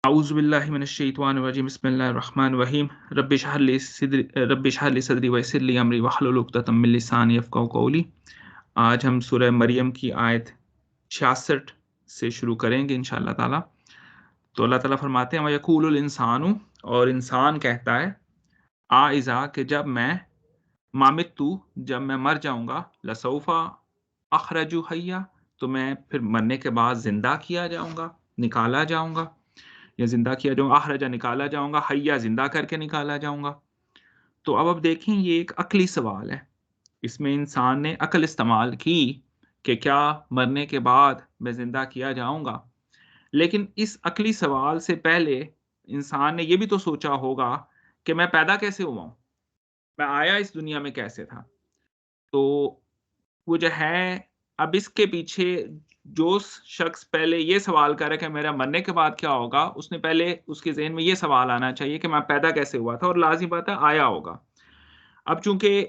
اعوذ باللہ من الشیطان الرجیم بسم اللہ الرحمن الرحیم رب اشرح لی صدری ویسر لی امری واحلل عقدۃ من لسانی یفقہوا قولی۔ آج ہم سورہ مریم کی آیت 66 سے شروع کریں گے انشاءاللہ تعالی۔ تو اللہ تعالیٰ فرماتے ہیں وَيَقُولُ الْإِنسَانُ، اور انسان کہتا ہے اذا، کہ جب میں مامتو، جب میں مر جاؤں گا، لسوف اخرج حیا، تو میں پھر مرنے کے بعد زندہ کیا جاؤں گا، نکالا جاؤں گا، یا زندہ کیا جاؤں گا، اخرجہ نکالا جاؤں گا، حیا زندہ کر کے نکالا جاؤں گا۔ تو اب دیکھیں یہ ایک عقلی سوال ہے، اس میں انسان نے عقل استعمال کی کہ کیا مرنے کے بعد میں زندہ کیا جاؤں گا، لیکن اس عقلی سوال سے پہلے انسان نے یہ بھی تو سوچا ہوگا کہ میں پیدا کیسے ہوا ہوں، میں آیا اس دنیا میں کیسے تھا۔ تو وہ جو ہے، اب اس کے پیچھے جو شخص پہلے یہ سوال کر رہا ہے کہ میرا مرنے کے بعد کیا ہوگا، اس نے پہلے اس کے ذہن میں یہ سوال آنا چاہیے کہ میں پیدا کیسے ہوا تھا، اور لازم بات ہے آیا ہوگا۔ اب چونکہ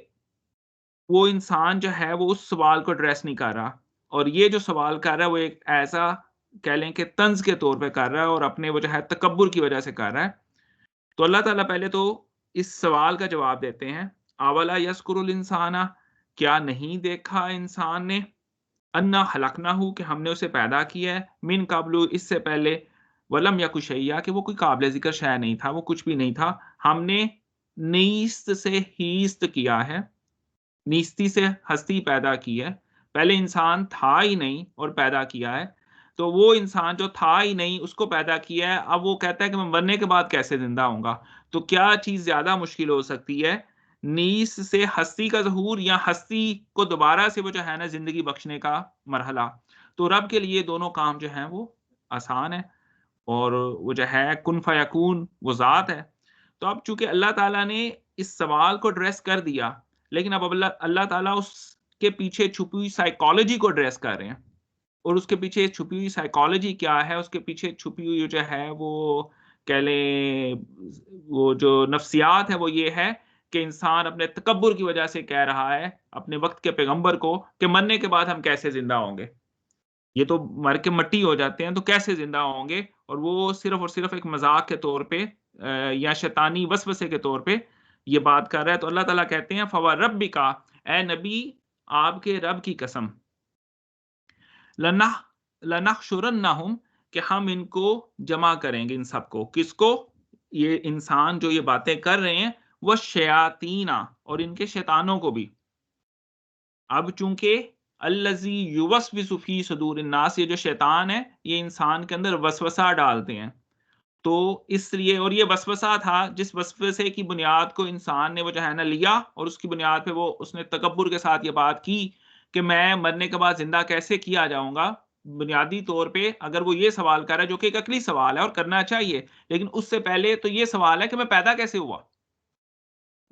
وہ انسان جو ہے وہ اس سوال کو ایڈریس نہیں کر رہا، اور یہ جو سوال کر رہا ہے وہ ایک ایسا کہہ لیں کہ طنز کے طور پہ کر رہا ہے، اور اپنے وہ جو ہے تکبر کی وجہ سے کر رہا ہے۔ تو اللہ تعالیٰ پہلے تو اس سوال کا جواب دیتے ہیں، اولا یذکر الانسان، کیا نہیں دیکھا انسان نے، انا خلقناہ، کہ ہم نے اسے پیدا کیا ہے، من قبل، اس سے پہلے، ولم یک شیئا، کہ وہ کوئی قابل ذکر شے نہیں تھا، وہ کچھ بھی نہیں تھا، ہم نے نیست سے ہیست کیا ہے، نیستی سے ہستی پیدا کی ہے، پہلے انسان تھا ہی نہیں اور پیدا کیا ہے۔ تو وہ انسان جو تھا ہی نہیں اس کو پیدا کیا ہے، اب وہ کہتا ہے کہ میں مرنے کے بعد کیسے زندہ ہوں گا۔ تو کیا چیز زیادہ مشکل ہو سکتی ہے، نیس سے ہستی کا ظہور، یا ہستی کو دوبارہ سے وہ جو ہے نا زندگی بخشنے کا مرحلہ۔ تو رب کے لیے دونوں کام جو ہیں وہ آسان ہے، اور وہ جو ہے کن فیکون وہ ذات ہے۔ تو اب چونکہ اللہ تعالیٰ نے اس سوال کو ایڈریس کر دیا، لیکن اب اللہ تعالیٰ اس کے پیچھے چھپی ہوئی سائیکالوجی کو ایڈریس کر رہے ہیں، اور اس کے پیچھے چھپی ہوئی سائیکالوجی کیا ہے، اس کے پیچھے چھپی ہوئی جو ہے وہ کہہ لیں وہ جو نفسیات ہے وہ یہ ہے کہ انسان اپنے تکبر کی وجہ سے کہہ رہا ہے اپنے وقت کے پیغمبر کو کہ مرنے کے بعد ہم کیسے زندہ ہوں گے، یہ تو مر کے مٹی ہو جاتے ہیں، تو کیسے زندہ ہوں گے، اور وہ صرف اور صرف ایک مذاق کے طور پہ یا شیطانی وسوسے کے طور پہ یہ بات کر رہا ہے۔ تو اللہ تعالیٰ کہتے ہیں فَوَرَبِّکَ، اے نبی آپ کے رب کی قسم، لَنَحْشُرَنَّهُمْ، کہ ہم ان کو جمع کریں گے، ان سب کو، کس کو، یہ انسان جو یہ باتیں کر رہے ہیں، وہ شیاطین، اور ان کے شیطانوں کو بھی۔ اب چونکہ الذی یوسوس فی صدور الناس، یہ جو شیطان ہے یہ انسان کے اندر وسوسہ ڈالتے ہیں، تو اس لیے، اور یہ وسوسہ تھا جس وسوسے کی بنیاد کو انسان نے وہ جو ہے نا لیا، اور اس کی بنیاد پہ وہ اس نے تکبر کے ساتھ یہ بات کی کہ میں مرنے کے بعد زندہ کیسے کیا جاؤں گا۔ بنیادی طور پہ اگر وہ یہ سوال کر رہا ہے جو کہ ایک عقلی سوال ہے اور کرنا چاہیے، لیکن اس سے پہلے تو یہ سوال ہے کہ میں پیدا کیسے ہوا،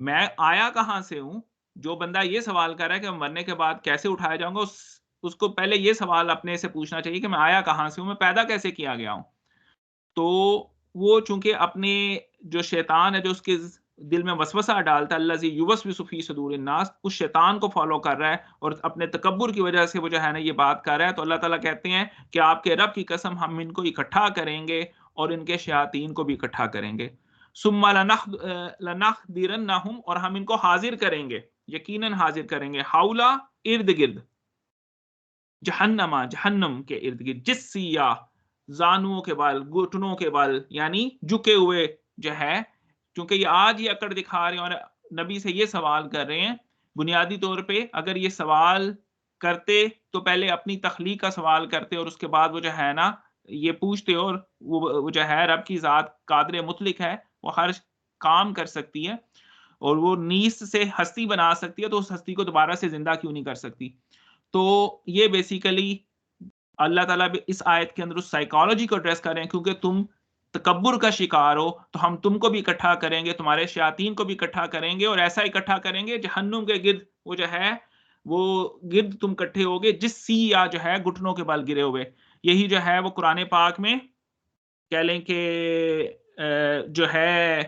میں آیا کہاں سے ہوں۔ جو بندہ یہ سوال کر رہا ہے کہ میں مرنے کے بعد کیسے اٹھایا جاؤں گا، اس کو پہلے یہ سوال اپنے سے پوچھنا چاہیے کہ میں آیا کہاں سے ہوں، میں پیدا کیسے کیا گیا ہوں۔ تو وہ چونکہ اپنے جو شیطان ہے جو اس کے دل میں وسوسہ ڈالتا ہے، الذی یوسوس فی صدور الناس، اس شیطان کو فالو کر رہا ہے اور اپنے تکبر کی وجہ سے وہ جو ہے نا یہ بات کر رہا ہے۔ تو اللہ تعالیٰ کہتے ہیں کہ آپ کے رب کی قسم، ہم ان کو اکٹھا کریں گے اور ان کے شیاطین کو بھی اکٹھا کریں گے۔ ثم لنحضرنہم، اور ہم ان کو حاضر کریں گے، یقیناً حاضر کریں گے، حولا، ارد گرد، جہنم کے ارد گرد، جس سیاہ، زانوؤں کے بل، گھٹنوں کے بل، یعنی جھکے ہوئے جو ہے، کیونکہ یہ آج یہ اکڑ دکھا رہے ہیں اور نبی سے یہ سوال کر رہے ہیں۔ بنیادی طور پہ اگر یہ سوال کرتے تو پہلے اپنی تخلیق کا سوال کرتے، اور اس کے بعد وہ جو ہے نا یہ پوچھتے، اور وہ جو ہے رب کی ذات قادر مطلق ہے، وہ ہر کام کر سکتی ہے، اور وہ نیست سے ہستی بنا سکتی ہے، تو اس ہستی کو دوبارہ سے زندہ کیوں نہیں کر سکتی۔ تو یہ بیسیکلی اللہ تعالیٰ بھی اس آیت کے اندر اس سائیکالوجی کو ایڈریس کر رہے ہیں، کیونکہ تم تکبر کا شکار ہو تو ہم تم کو بھی اکٹھا کریں گے، تمہارے شیاطین کو بھی اکٹھا کریں گے، اور ایسا اکٹھا کریں گے جہنم کے گرد، وہ جو ہے وہ گرد تم اکٹھے ہوگے، جس سی یا جو ہے گھٹنوں کے بل گرے ہوئے۔ یہی جو ہے وہ قرآن پاک میں کہہ لیں کہ جو ہے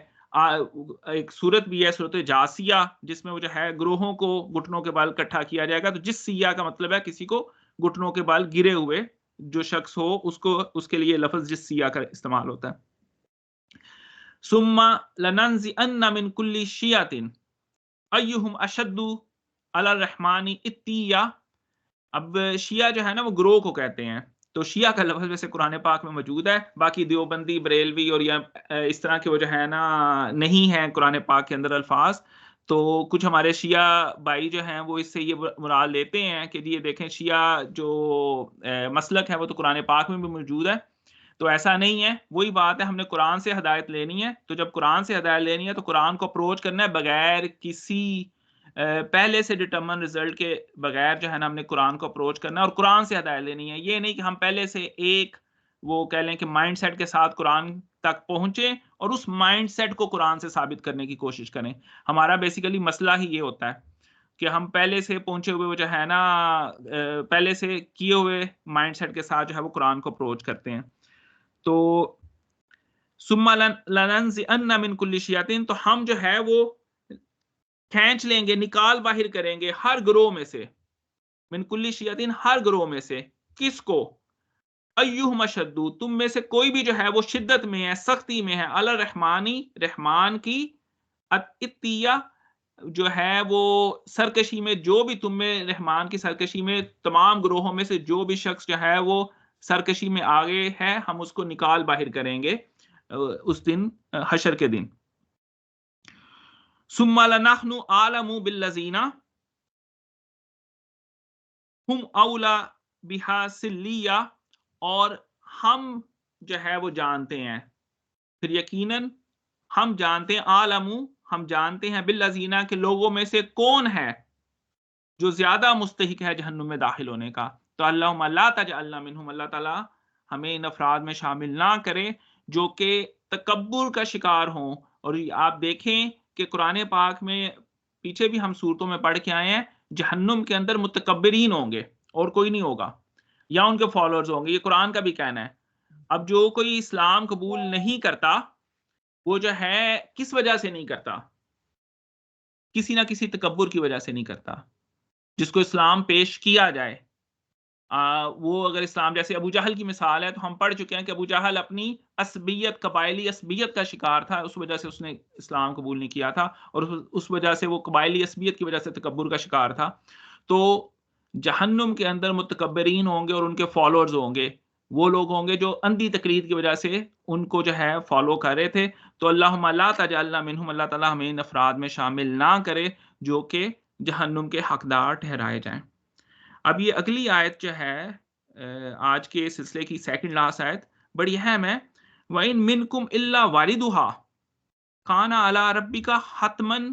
ایک صورت بھی ہے، صورت جاسیہ، جس میں وہ جو ہے گروہوں کو گھٹنوں کے بل اکٹھا کیا جائے گا۔ تو جس سیاہ کا مطلب ہے کسی کو گھٹنوں کے بل گرے ہوئے جو شخص ہو، اس کو، اس کے لیے لفظ جس سیاہ کا استعمال ہوتا ہے۔ ثم لننزئن من كل شیعۃ ایہم اشد علی الرحمن اتیا. اب شیعہ جو ہے نا وہ گروہ کو کہتے ہیں، تو شیعہ کا لفظ ویسے قرآن پاک میں موجود ہے، باقی دیوبندی، بریلوی اور یا اس طرح کے وہ جو ہے نا نہیں ہیں قرآن پاک کے اندر الفاظ. تو کچھ ہمارے شیعہ بھائی جو ہیں وہ اس سے یہ مراد لیتے ہیں کہ یہ دیکھیں شیعہ جو مسلک ہے وہ تو قرآن پاک میں بھی موجود ہے. تو ایسا نہیں ہے، وہی بات ہے، ہم نے قرآن سے ہدایت لینی ہے. تو جب قرآن سے ہدایت لینی ہے تو قرآن کو اپروچ کرنا ہے بغیر کسی پہلے سے ڈٹرمن رزلٹ کے بغیر جو ہے نا ہم نے قرآن کو اپروچ کرنا ہے اور قرآن سے ہدایت لینی ہے. یہ نہیں کہ ہم پہلے سے ایک وہ کہہ لیں کہ مائنڈ سیٹ کے ساتھ قرآن تک پہنچے اور اس مائنڈ سیٹ کو قرآن سے ثابت کرنے کی کوشش کریں. ہمارا بیسیکلی مسئلہ ہی یہ ہوتا ہے کہ ہم پہلے سے پہنچے ہوئے وہ جو ہے نا پہلے سے کیے ہوئے مائنڈ سیٹ کے ساتھ جو ہے وہ قرآن کو اپروچ کرتے ہیں. تو ثم لننزئن من كل شیعۃ، تو ہم جو ہے وہ کھینچ لیں گے، نکال باہر کریں گے ہر گروہ میں سے، من کل شیعۃ ہر گروہ میں سے، کس کو؟ ایہم اشد، تم میں سے کوئی بھی جو ہے وہ شدت میں ہے، سختی میں ہے، علی الرحمانی، رحمان کی، اتیا جو ہے وہ سرکشی میں، جو بھی تم میں رحمان کی سرکشی میں تمام گروہوں میں سے جو بھی شخص جو ہے وہ سرکشی میں آگے ہے، ہم اس کو نکال باہر کریں گے اس دن حشر کے دن. ثم لنحن اعلم بالذین ہم اولا بہا سلیہ، اور ہم جو ہے وہ جانتے ہیں، پھر یقیناً ہم جانتے ہیں، عالم ہم جانتے ہیں، بالذین کے لوگوں میں سے کون ہے جو زیادہ مستحق ہے جہنم میں داخل ہونے کا. تو اللہم لا تجعلنا منہم، اللہ تعالیٰ ہمیں ان افراد میں شامل نہ کرے جو کہ تکبر کا شکار ہوں. اور آپ دیکھیں کہ قرآن پاک میں پیچھے بھی ہم صورتوں میں پڑھ کے آئے ہیں، جہنم کے اندر متکبرین ہوں گے اور کوئی نہیں ہوگا، یا ان کے فالوورز ہوں گے، یہ قرآن کا بھی کہنا ہے. اب جو کوئی اسلام قبول نہیں کرتا وہ جو ہے کس وجہ سے نہیں کرتا؟ کسی نہ کسی تکبر کی وجہ سے نہیں کرتا. جس کو اسلام پیش کیا جائے وہ اگر اسلام، جیسے ابو جہل کی مثال ہے تو ہم پڑھ چکے ہیں کہ ابو جہل اپنی عصبیت، قبائلی عصبیت کا شکار تھا، اس وجہ سے اس نے اسلام قبول نہیں کیا تھا، اور اس وجہ سے وہ قبائلی عصبیت کی وجہ سے تکبر کا شکار تھا. تو جہنم کے اندر متکبرین ہوں گے اور ان کے فالوورز ہوں گے، وہ لوگ ہوں گے جو اندھی تقلید کی وجہ سے ان کو جو ہے فالو کر رہے تھے. تو اللہم لا تجعلنا منہم، اللہ تعالیٰ ہمیں ان افراد میں شامل نہ کرے جو کہ جہنم کے حقدار ٹھہرائے جائیں. اب یہ اگلی آیت جو ہے آج کے سلسلے کی سیکنڈ لاسٹ آیت بڑی اہم ہے. وَإِن مِّنكُمْ إِلَّا وَارِدُهَا كَانَ عَلَىٰ رَبِّكَ حَتْمًا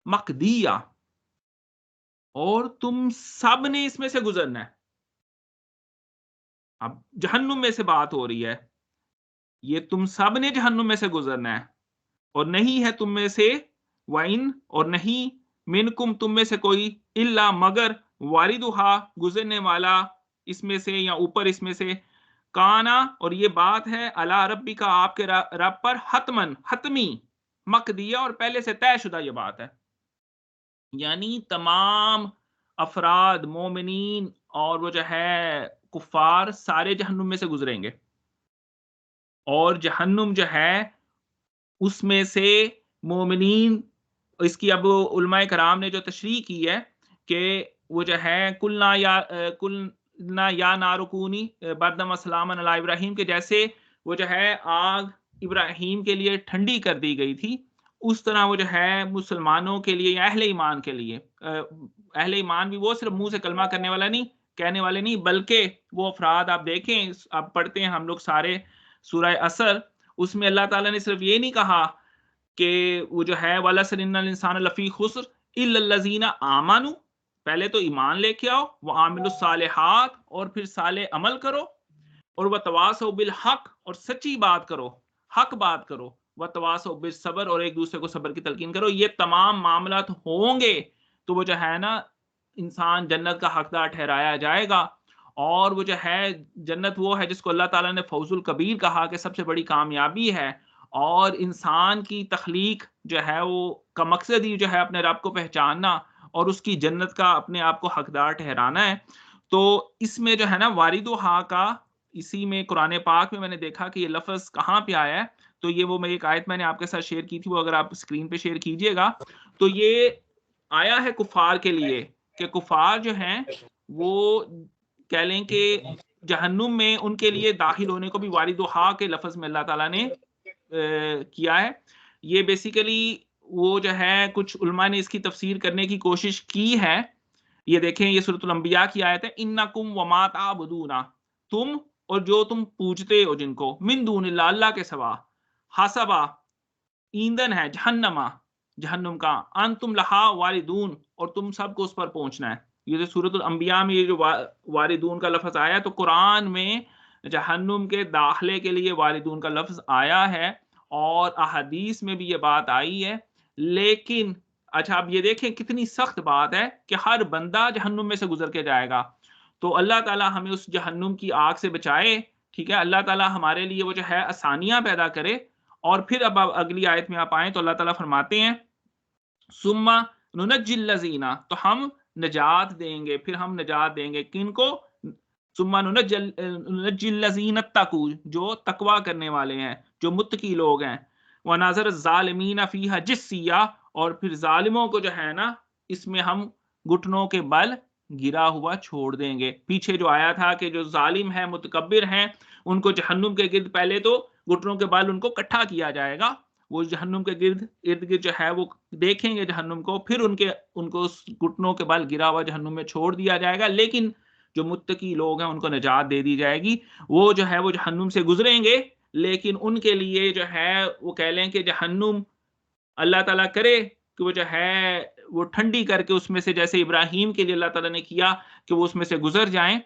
مَقْضِيًّا، اور تم سب نے اس میں سے گزرنا ہے. اب جہنم میں سے بات ہو رہی ہے، یہ تم سب نے جہنم میں سے گزرنا ہے، اور نہیں ہے تم میں سے، وَإِن اور نہیں، منکم تم میں سے کوئی، الا مگر، واردھا گزرنے والا اس میں سے یا اوپر اس میں سے، کانا اور یہ بات ہے، علی ربی کا آپ کے رب پر، حتمن حتمی، مقدیہ اور پہلے سے طے شدہ یہ بات ہے. یعنی تمام افراد مومنین اور وہ جو ہے کفار سارے جہنم میں سے گزریں گے، اور جہنم جو ہے اس میں سے مومنین، اس کی اب علماء کرام نے جو تشریح کی ہے کہ وہ جو ہے کلنا یا نارکونی بردم السلام علی ابراہیم، کے جیسے وہ جو ہے آگ ابراہیم کے لیے ٹھنڈی کر دی گئی تھی، اس طرح وہ جو ہے مسلمانوں کے لیے یا اہل ایمان کے لیے، اہل ایمان بھی وہ صرف منہ سے کلمہ کرنے والا نہیں، کہنے والے نہیں، بلکہ وہ افراد آپ دیکھیں، آپ پڑھتے ہیں ہم لوگ سارے سورہ عصر، اس میں اللہ تعالیٰ نے صرف یہ نہیں کہا کہ وہ جو ہے وَلَسَرِ إِنَّ الْإِنسَانَ لَفِي خُسْرٍ إِلَّا الَّذِينَ آمَنُوا، پہلے تو ایمان لے کے آؤ، وَعَامِلُوا الصَّالِحَاتِ اور پھر صالح عمل کرو، اور وَتَوَاصَوْا بِالْحَقِّ اور سچی بات کرو، حق بات کرو، وَتَوَاصَوْا بِالصَّبْرِ اور ایک دوسرے کو صبر کی تلقین کرو. یہ تمام معاملات ہوں گے تو وہ جو ہے نا انسان جنت کا حقدار ٹھہرایا جائے گا. اور وہ جو ہے جنت وہ ہے جس کو اللہ تعالیٰ نے فوز الکبیر کہا کہ سب سے بڑی کامیابی ہے، اور انسان کی تخلیق جو ہے وہ کا مقصد ہی جو ہے اپنے رب کو پہچاننا اور اس کی جنت کا اپنے آپ کو حقدار ٹھہرانا ہے. تو اس میں جو ہے نا واردھا کا، اسی میں قرآن پاک میں نے دیکھا کہ یہ لفظ کہاں پہ آیا ہے، تو یہ وہ میں ایک آیت میں نے آپ کے ساتھ شیئر کی تھی، وہ اگر آپ اسکرین پہ شیئر کیجئے گا تو یہ آیا ہے کفار کے لیے کہ کفار جو ہیں وہ کہہ لیں کہ جہنم میں ان کے لیے داخل ہونے کو بھی واردھا کے لفظ میں اللہ تعالیٰ نے کیا ہے. یہ بیسیکلی وہ جو ہے کچھ علماء نے اس کی تفسیر کرنے کی کوشش کی ہے. یہ دیکھیں یہ سورۃ الانبیاء کی آیت ہے، انکم وما تعبدون، تم اور جو تم پوجتے ہو جن کو، من دون اللہ، اللہ کے سوا، حسبا ایندھن ہے جہنم کا، انتم لہا واردون، اور تم سب کو اس پر پہنچنا ہے. یہ جو سورۃ الانبیاء میں یہ جو واردون کا لفظ آیا تو قرآن میں جہنم کے داخلے کے لیے واردون کا لفظ آیا ہے اور احادیث میں بھی یہ بات آئی ہے. لیکن اچھا اب یہ دیکھیں کتنی سخت بات ہے کہ ہر بندہ جہنم میں سے گزر کے جائے گا. تو اللہ تعالیٰ ہمیں اس جہنم کی آگ سے بچائے. ٹھیک ہے، اللہ تعالیٰ ہمارے لیے وہ جو ہے آسانیاں پیدا کرے. اور پھر اب اگلی آیت میں آپ آئیں تو اللہ تعالیٰ فرماتے ہیں ثم ننجی الذین، تو ہم نجات دیں گے، پھر ہم نجات دیں گے کن کو؟ ثم ننجی الذین اتقوا، جو تقوی کرنے والے ہیں، جو متقی لوگ ہیں، ونذر الظالمین فیہا جثیا، اور پھر ظالموں کو جو ہے نا اس میں ہم گھٹنوں کے بل گرا ہوا چھوڑ دیں گے. پیچھے جو آیا تھا کہ جو ظالم ہیں متکبر ہیں ان کو جہنم کے گرد پہلے تو گھٹنوں کے بل ان کو کٹھا کیا جائے گا، وہ جہنم کے ارد گرد جو ہے وہ دیکھیں گے جہنم کو، پھر ان کو گھٹنوں کے بل گرا ہوا جہنم میں چھوڑ دیا جائے گا. لیکن جو متقی لوگ ہیں ان کو نجات دے دی جائے گی. وہ جو ہے وہ جہنم سے گزریں گے، لیکن ان کے لیے جو ہے وہ کہہ لیں کہ جہنم اللہ تعالیٰ کرے کہ وہ جو ہے وہ ٹھنڈی کر کے اس میں سے، جیسے ابراہیم کے لیے اللہ تعالیٰ نے کیا کہ وہ اس میں سے گزر جائیں.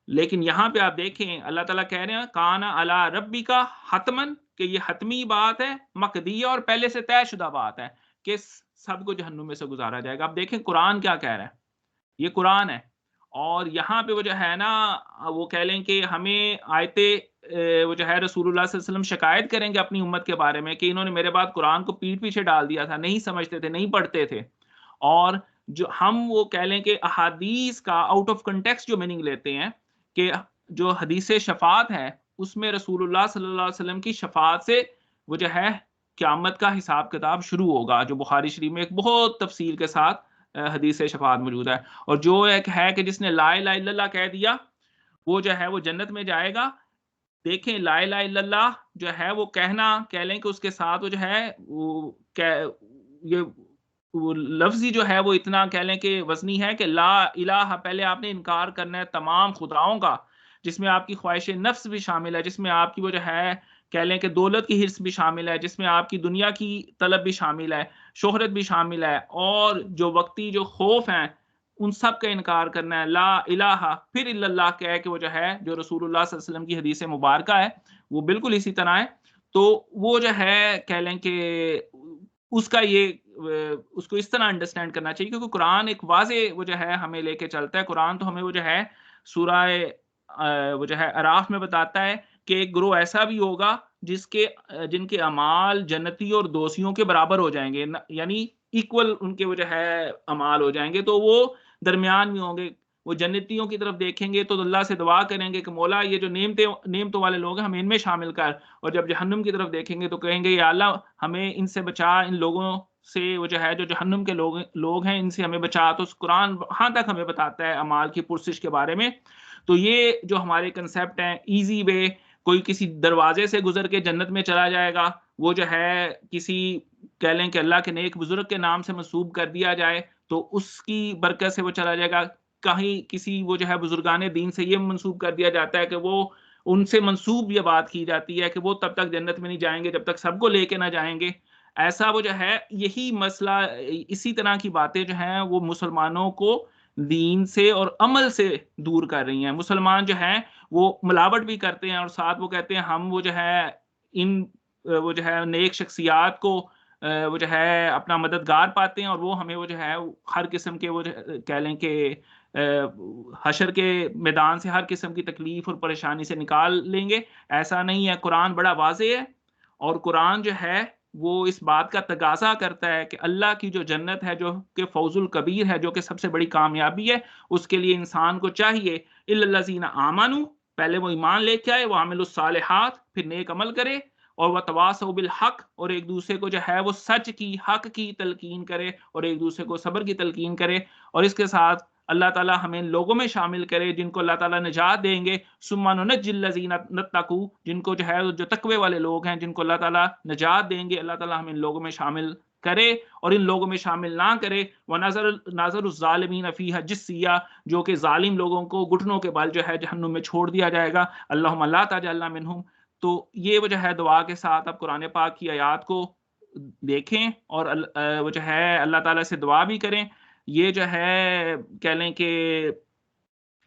لیکن یہاں پہ آپ دیکھیں اللہ تعالیٰ کہہ رہے ہیں کانا علی ربی کا حتمن، کہ یہ حتمی بات ہے، مقدیہ اور پہلے سے طے شدہ بات ہے کہ سب کو جہنم میں سے گزارا جائے گا. اب دیکھیں قرآن کیا کہہ رہا ہے، یہ قرآن ہے اور یہاں پہ وہ جو ہے نا وہ کہہ لیں کہ ہمیں آیتیں وہ جو ہے رسول اللہ صلی اللہ علیہ وسلم شکایت کریں گے اپنی امت کے بارے میں کہ انہوں نے میرے بعد قرآن کو پیٹھ پیچھے ڈال دیا تھا، نہیں سمجھتے تھے، نہیں پڑھتے تھے. اور جو ہم وہ کہہ لیں کہ احادیث کا آؤٹ آف کنٹیکسٹ جو میننگ لیتے ہیں کہ جو حدیث شفاعت ہے اس میں رسول اللہ صلی اللہ علیہ وسلم کی شفاعت سے وہ جو ہے قیامت کا حساب کتاب شروع ہوگا، جو بخاری شریف میں ایک بہت تفصیل کے ساتھ حدیث شفاعت موجود ہے. اور جو ایک ہے کہ جس نے لا الہ الا اللہ کہہ دیا وہ جو ہے وہ جنت میں جائے گا. دیکھیں لا الہ الا اللہ جو ہے وہ کہنا، کہہ لیں کہ اس کے ساتھ وہ جو ہے وہ لفظی جو ہے وہ اتنا کہہ لیں کہ وزنی ہے کہ لا الہ، پہلے آپ نے انکار کرنا ہے تمام خداؤں کا، جس میں آپ کی خواہش نفس بھی شامل ہے، جس میں آپ کی وہ جو ہے کہہ لیں کہ دولت کی حرص بھی شامل ہے، جس میں آپ کی دنیا کی طلب بھی شامل ہے، شہرت بھی شامل ہے، اور جو وقتی جو خوف ہیں ان سب کا انکار کرنا ہے. لا الہ پھر الا اللہ کہہ کہ وہ جو ہے جو رسول اللہ صلی اللہ علیہ وسلم کی حدیث مبارکہ ہے وہ بالکل اسی طرح ہے. تو وہ جو ہے کہہ لیں کہ اس کا یہ اس کو اس طرح انڈرسٹینڈ کرنا چاہیے کیونکہ قرآن ایک واضح وہ جو ہے ہمیں لے کے چلتا ہے. قرآن تو ہمیں وہ جو ہے سورہ وہ جو ہے اعراف میں بتاتا ہے کہ ایک گروہ ایسا بھی ہوگا جن کے اعمال جنتی اور دوزیوں کے برابر ہو جائیں گے، یعنی ایکول ان کے وہ جو ہے اعمال ہو جائیں گے، تو وہ درمیان میں ہوں گے. وہ جنتیوں کی طرف دیکھیں گے تو اللہ سے دعا کریں گے کہ مولا یہ جو نعمتوں والے لوگ ہیں ہمیں ان میں شامل کر، اور جب جہنم کی طرف دیکھیں گے تو کہیں گے یا اللہ ہمیں ان سے بچا، ان لوگوں سے وہ جو ہے جو جہنم کے لوگ ہیں ان سے ہمیں بچا. تو قرآن ہاں تک ہمیں بتاتا ہے اعمال کی پرسش کے بارے میں. تو یہ جو ہمارے کنسیپٹ ہیں ایزی وے، کوئی کسی دروازے سے گزر کے جنت میں چلا جائے گا، وہ جو ہے کسی کہہ لیں کہ اللہ کے نیک بزرگ کے نام سے منسوب کر دیا جائے تو اس کی برکت سے وہ چلا جائے گا. کہیں کسی وہ جو ہے بزرگان دین سے یہ منسوب کر دیا جاتا ہے کہ وہ ان سے منسوب یہ بات کی جاتی ہے کہ وہ تب تک جنت میں نہیں جائیں گے جب تک سب کو لے کے نہ جائیں گے. ایسا وہ جو ہے یہی مسئلہ، اسی طرح کی باتیں جو ہیں وہ مسلمانوں کو دین سے اور عمل سے دور کر رہی ہیں. مسلمان جو ہیں وہ ملاوٹ بھی کرتے ہیں اور ساتھ وہ کہتے ہیں ہم وہ جو ہے ان وہ جو ہے نیک شخصیات کو وہ جو ہے اپنا مددگار پاتے ہیں اور وہ ہمیں وہ جو ہے ہر قسم کے وہ کہہ لیں کہ حشر کے میدان سے ہر قسم کی تکلیف اور پریشانی سے نکال لیں گے. ایسا نہیں ہے، قرآن بڑا واضح ہے اور قرآن جو ہے وہ اس بات کا تقاضا کرتا ہے کہ اللہ کی جو جنت ہے جو کہ فوز الکبیر ہے، جو کہ سب سے بڑی کامیابی ہے، اس کے لیے انسان کو چاہیے الا الذین آمنوا، پہلے وہ ایمان لے کے آئے، وہ عامل الصالحات، پھر نیک عمل کرے، اور وتواصوا بالحق، اور ایک دوسرے کو جو ہے وہ سچ کی، حق کی تلقین کرے، اور ایک دوسرے کو صبر کی تلقین کرے، اور اس کے ساتھ اللہ تعالیٰ ہمیں لوگوں میں شامل کرے جن کو اللہ تعالیٰ نجات دیں گے، ثم ننجی الذین اتقوا، جن کو جو ہے جو تقوی والے لوگ ہیں جن کو اللہ تعالیٰ نجات دیں گے، اللہ تعالیٰ ہمیں ان لوگوں میں شامل کرے اور ان لوگوں میں شامل نہ کرے، ونظر الظالمین فیہا جثیا، جو کہ ظالم لوگوں کو گھٹنوں کے بل جو ہے جہنم میں چھوڑ دیا جائے گا، اللہم لا تجعلنا منہم۔ تو یہ وہ جو ہے دعا کے ساتھ اب قرآن پاک کی آیات کو دیکھیں اور وہ جو ہے اللہ تعالیٰ سے دعا بھی کریں۔ یہ جو ہے کہہ لیں کہ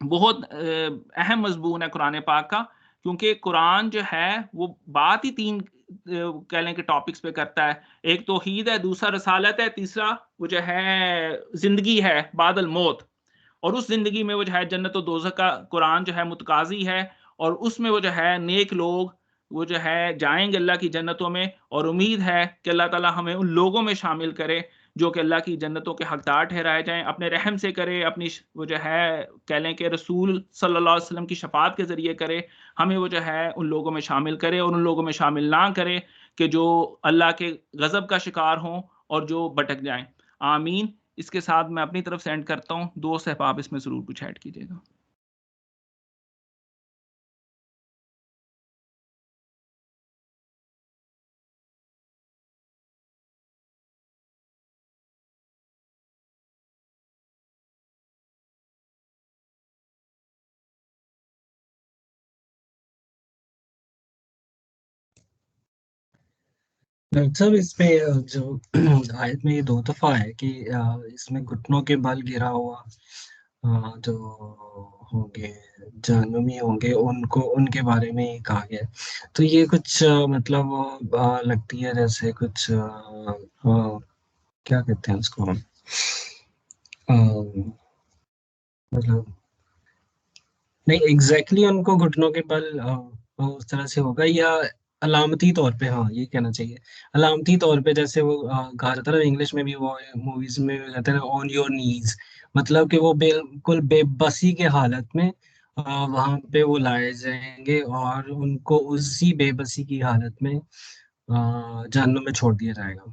بہت اہم مضمون ہے قرآن پاک کا، کیونکہ قرآن جو ہے وہ بات ہی تین کہہ لیں کہ ٹاپکس پہ کرتا ہے، ایک توحید ہے، دوسرا رسالت ہے، تیسرا وہ جو ہے زندگی ہے بعد الموت، اور اس زندگی میں وہ جو ہے جنت و دوزخ کا قرآن جو ہے متقاضی ہے، اور اس میں وہ جو ہے نیک لوگ وہ جو ہے جائیں گے اللہ کی جنتوں میں، اور امید ہے کہ اللہ تعالیٰ ہمیں ان لوگوں میں شامل کرے جو کہ اللہ کی جنتوں کے حقدار ٹھہرائے جائیں، اپنے رحم سے کرے، اپنی وہ جو ہے کہہ لیں کہ رسول صلی اللہ علیہ وسلم کی شفاعت کے ذریعے کرے، ہمیں وہ جو ہے ان لوگوں میں شامل کرے اور ان لوگوں میں شامل نہ کرے کہ جو اللہ کے غضب کا شکار ہوں اور جو بھٹک جائیں۔ آمین۔ اس کے ساتھ میں اپنی طرف سے اینڈ کرتا ہوں، دوست احباب اس میں ضرور کچھ ایڈ کیجیے گا۔ ڈاکٹر صاحب اس میں جو آیت میں یہ 2 دفعہ ہے کہ اس میں گھٹنوں کے بل گرا ہوا جو ہوں گے جہنمی ہوں گے ان کے بارے میں یہ کہا گیا ہے، تو یہ کچھ مطلب لگتی ہے جیسے کچھ کیا کہتے ہیں اس کو مطلب نہیں ایگزیکٹلی ان کو گھٹنوں کے بل اس طرح سے ہوگا، یا علامتی طور پہ، ہاں یہ کہنا چاہیے علامتی طور پہ، جیسے وہ کہا جاتا ہے انگلش میں بھی، وہ موویز میں کہتے ہیں آن یور نیز، مطلب کہ وہ بالکل بے بسی کے حالت میں وہاں پہ وہ لائے جائیں گے اور ان کو اسی بے بسی کی حالت میں جہنم میں چھوڑ دیا جائے گا۔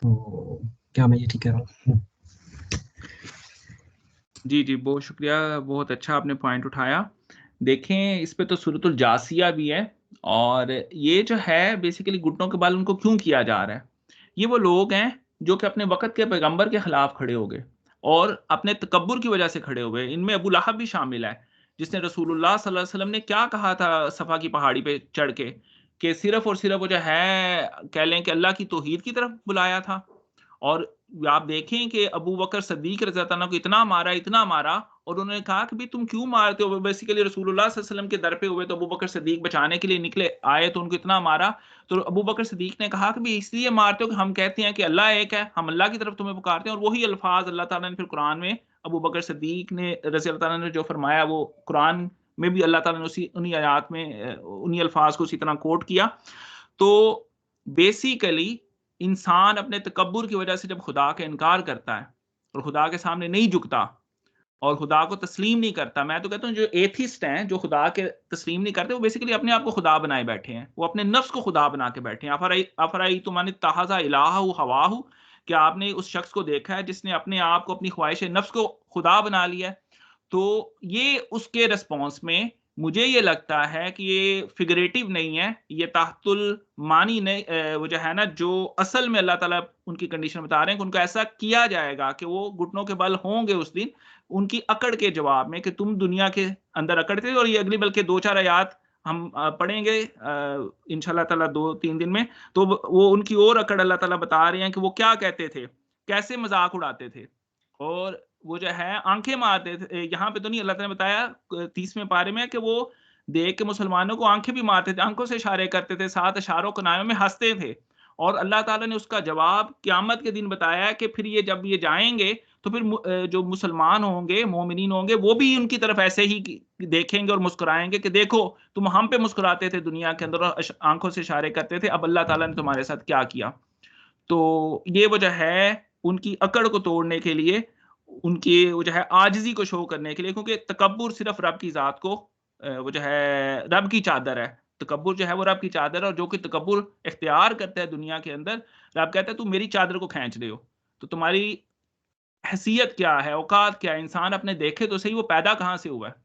تو کیا میں یہ ٹھیک کہہ رہا ہوں؟ جی جی بہت شکریہ، بہت اچھا آپ نے پوائنٹ اٹھایا۔ دیکھیں اس پہ تو سورۃ الجاسیہ بھی ہے، اور یہ جو ہے بیسیکلی گھٹنوں کے بال ان کو کیوں کیا جا رہا ہے، یہ وہ لوگ ہیں جو کہ اپنے وقت کے پیغمبر کے خلاف کھڑے ہو گئے اور اپنے تکبر کی وجہ سے کھڑے ہوئے۔ ان میں ابو لہب بھی شامل ہے، جس نے رسول اللہ صلی اللہ علیہ وسلم نے کیا کہا تھا صفا کی پہاڑی پہ چڑھ کے، کہ صرف اور صرف وہ جو ہے کہہ لیں کہ اللہ کی توحید کی طرف بلایا تھا۔ اور آپ دیکھیں کہ ابو بکر صدیق رضی اللہ عنہ کو اتنا مارا، اور انہوں نے کہا کہ بھی تم کیوں مارتے ہو، بیسیکلی رسول اللہ صلی اللہ علیہ وسلم کے در پہ ہوئے تو ابو بکر صدیق بچانے کے لیے نکلے آئے تو ان کو اتنا مارا، تو ابو بکر صدیق نے کہا کہ بھی اس لیے مارتے ہو کہ ہم کہتے ہیں کہ اللہ ایک ہے، ہم اللہ کی طرف تمہیں پکارتے ہیں، اور وہی الفاظ اللہ تعالیٰ نے پھر قرآن میں ابو بکر صدیق نے رضی اللہ تعالیٰ نے جو فرمایا وہ قرآن میں بھی اللہ تعالیٰ نے انہی آیات میں انہی الفاظ کو اسی طرح کوٹ کیا۔ تو بیسیکلی انسان اپنے تکبر کی وجہ سے جب خدا کا انکار کرتا ہے اور خدا کے سامنے نہیں جھکتا اور خدا کو تسلیم نہیں کرتا، میں تو کہتا ہوں جو ایتھسٹ ہیں جو خدا کے تسلیم نہیں کرتے وہ بیسیکلی اپنے آپ کو خدا بنائے بیٹھے ہیں، وہ اپنے نفس کو خدا بنا کے بیٹھے ہیں۔ افرایتم من اتخذ الہہ ہواہ، کہ آپ نے اس شخص کو دیکھا ہے جس نے اپنے آپ کو اپنی خواہش نفس کو خدا بنا لیا ہے۔ تو یہ اس کے رسپانس میں مجھے یہ لگتا ہے کہ یہ فگریٹو نہیں ہے، یہ تحت المانی نہیں، وہ جو ہے نا جو اصل میں اللہ تعالیٰ ان کی کنڈیشن بتا رہے ہیں کہ ان کو ایسا کیا جائے گا کہ وہ گھٹنوں کے بل ہوں گے اس دن ان کی اکڑ کے جواب میں، کہ تم دنیا کے اندر اکڑتے تھے، اور یہ اگلی بلکہ 2-4 آیات ہم پڑھیں گے انشاءاللہ تعالیٰ 2-3 دن میں، تو وہ ان کی اور اکڑ اللہ تعالیٰ بتا رہے ہیں کہ وہ کیا کہتے تھے، کیسے مذاق اڑاتے تھے، اور وہ جو ہے آنکھیں مارتے تھے۔ یہاں پہ تو نہیں، اللہ تعالیٰ نے بتایا 30ویں پارے میں کہ وہ دیکھ کے مسلمانوں کو آنکھیں بھی مارتے تھے، آنکھوں سے اشارے کرتے تھے، 7 اشاروں کنایوں میں ہنستے تھے، اور اللہ تعالیٰ نے اس کا جواب قیامت کے دن بتایا کہ پھر یہ جب یہ جائیں گے تو پھر جو مسلمان ہوں گے، مومنین ہوں گے، وہ بھی ان کی طرف ایسے ہی دیکھیں گے اور مسکرائیں گے کہ دیکھو تم ہم پہ مسکراتے تھے دنیا کے اندر اور آنکھوں سے اشارے کرتے تھے، اب اللہ تعالیٰ نے تمہارے ساتھ کیا کیا۔ تو یہ وجہ ہے ان کی اکڑ کو توڑنے کے لیے، ان کی وہ جو ہے عاجزی کو شو کرنے کے لیے، کیونکہ تکبر صرف رب کی ذات کو وہ جو ہے رب کی چادر ہے، تکبر جو ہے وہ رب کی چادر ہے، اور جو کہ تکبر اختیار کرتا ہے دنیا کے اندر، رب کہتا ہے تو میری چادر کو کھینچ رہے ہو، تو تمہاری حیثیت کیا ہے، اوقات کیا ہے؟ انسان اپنے دیکھے تو صحیح وہ پیدا کہاں سے ہوا ہے؟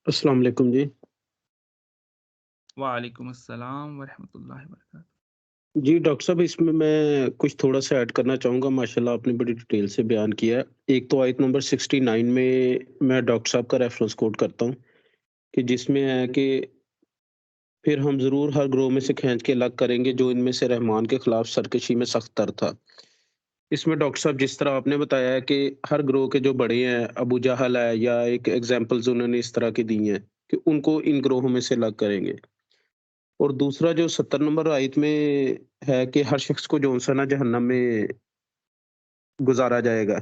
السلام علیکم جی. وعلیکم السلام ورحمۃ اللہ وبرکاتہ. جی ڈاکٹر صاحب، اس میں کچھ تھوڑا سا ایڈ کرنا چاہوں گا. ماشاءاللہ آپ نے بڑی ڈیٹیل سے بیان کیا ہے. ایک تو آیت نمبر 69 میں ڈاکٹر صاحب کا ریفرنس کوٹ کرتا ہوں کہ جس میں ہے کہ پھر ہم ضرور ہر گروہ میں سے کھینچ کے الگ کریں گے جو ان میں سے رحمان کے خلاف سرکشی میں سخت تر تھا. اس میں ڈاکٹر صاحب جس طرح آپ نے بتایا ہے کہ ہر گروہ کے جو بڑے ہیں، ابو جہل ہے یا ایک ایگزامپلز انہوں نے اس طرح کی دی ہیں کہ ان کو ان گروہوں میں سے الگ کریں گے. اور دوسرا جو 70 نمبر آیت میں ہے کہ ہر شخص کو جو سا نا جہنم میں گزارا جائے گا.